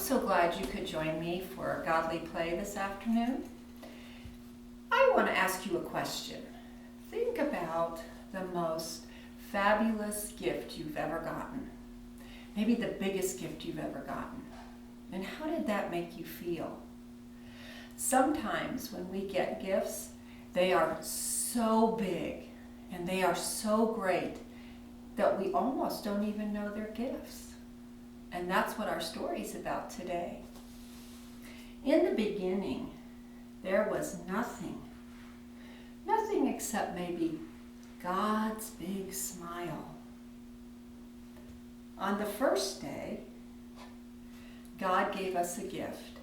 so glad you could join me for Godly Play this afternoon. I want to ask you a question. Think about the most fabulous gift you've ever gotten. Maybe the biggest gift you've ever gotten. And how did that make you feel? Sometimes when we get gifts, they are so big and they are so great that we almost don't even know they're gifts. And that's what our story's about today. In the beginning, there was nothing except maybe God's big smile. On the first day, God gave us a gift.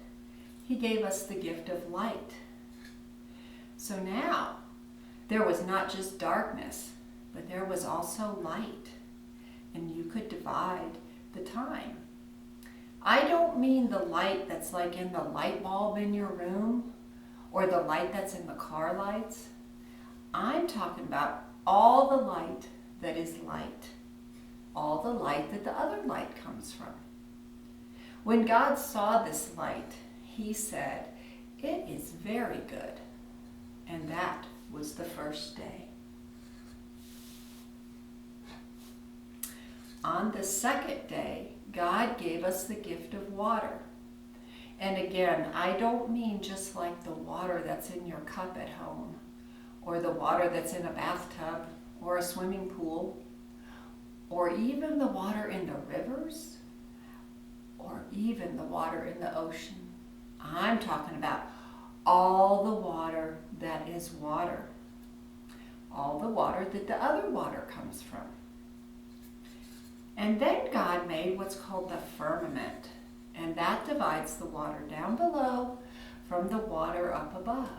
He gave us the gift of light. So now, there was not just darkness, but there was also light. And you could divide the time. I don't mean the light that's like in the light bulb in your room or the light that's in the car lights. I'm talking about all the light that is light, all the light that the other light comes from. When God saw this light, he said, "It is very good." And that was the first day. On the second day, God gave us the gift of water. And again, I don't mean just like the water that's in your cup at home, or the water that's in a bathtub, or a swimming pool, or even the water in the rivers, or even the water in the ocean. I'm talking about all the water that is water. All the water that the other water comes from. And then God made what's called the firmament, and that divides the water down below from the water up above.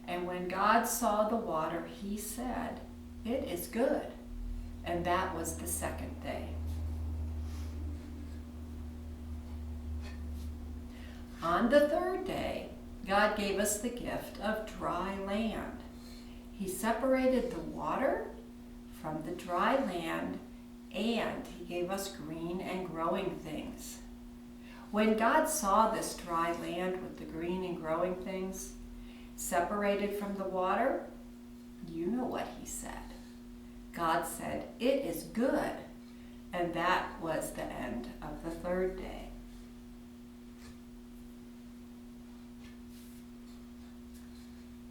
And when God saw the water, he said, "It is good." And that was the second day. On the third day, God gave us the gift of dry land. He separated the water from the dry land, and he gave us green and growing things. When God saw this dry land with the green and growing things separated from the water, you know what he said. God said, "It is good." And that was the end of the third day.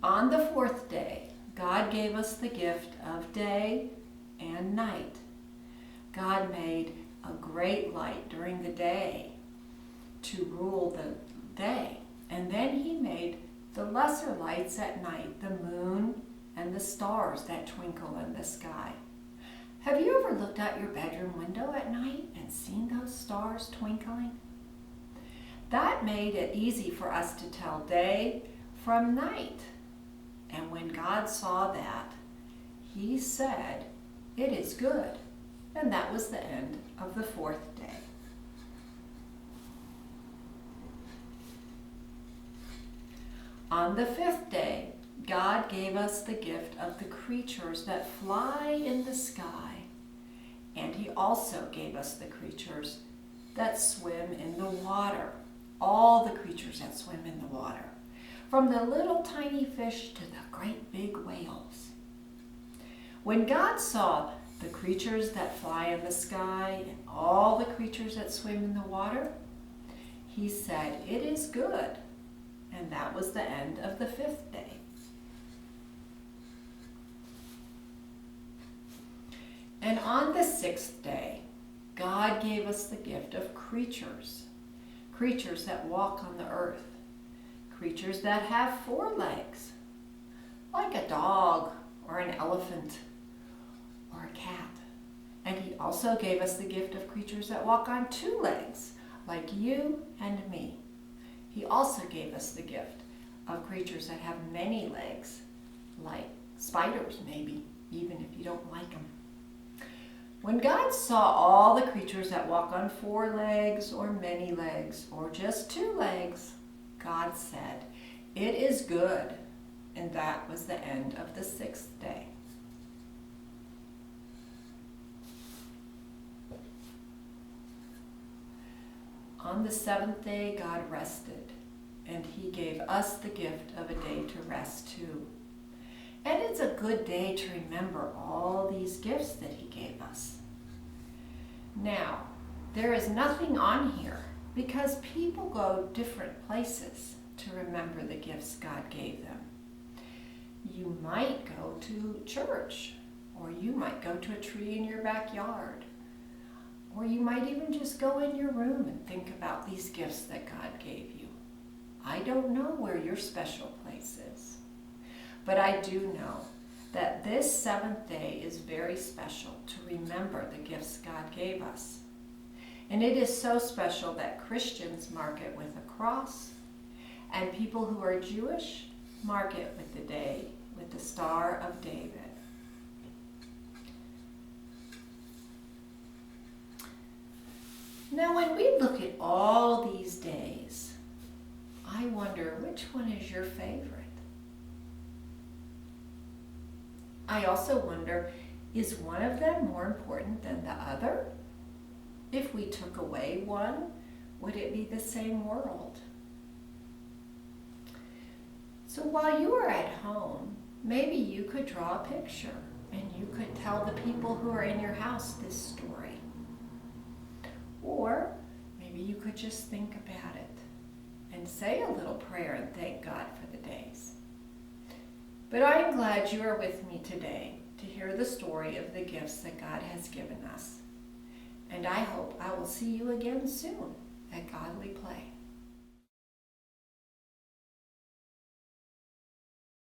On the fourth day, God gave us the gift of day and night. God made a great light during the day to rule the day. And then he made the lesser lights at night, the moon and the stars that twinkle in the sky. Have you ever looked out your bedroom window at night and seen those stars twinkling? That made it easy for us to tell day from night. And when God saw that, he said, "It is good." And that was the end of the fourth day. On the fifth day, God gave us the gift of the creatures that fly in the sky. And he also gave us the creatures that swim in the water. All the creatures that swim in the water. From the little tiny fish to the great big whales. When God saw the creatures that fly in the sky and all the creatures that swim in the water, he said, "It is good." And that was the end of the fifth day. And on the sixth day, God gave us the gift of creatures. Creatures that walk on the earth. Creatures that have 4 legs, like a dog or an elephant or a cat. And he also gave us the gift of creatures that walk on 2 legs, like you and me. He also gave us the gift of creatures that have many legs, like spiders maybe, even if you don't like them. When God saw all the creatures that walk on 4 legs or many legs or just 2 legs, God said, "It is good." And that was the end of the 6th day. On on the seventh day, God rested, and he gave us the gift of a day to rest too. And it's a good day to remember all these gifts that he gave us. Now, there is nothing on here because people go different places to remember the gifts God gave them. You might go to church, or you might go to a tree in your backyard, or you might even just go in your room and think about these gifts that God gave you. I don't know where your special place is, but I do know that this seventh day is very special to remember the gifts God gave us. And it is so special that Christians mark it with a cross, and people who are Jewish mark it with the day, with the Star of David. Now, when we look at all these days, I wonder which one is your favorite? I also wonder, is one of them more important than the other? If we took away one, would it be the same world? So while you are at home, maybe you could draw a picture and you could tell the people who are in your house this story. Or maybe you could just think about it and say a little prayer and thank God for the days. But I am glad you are with me today to hear the story of the gifts that God has given us. And I hope I will see you again soon at Godly Play.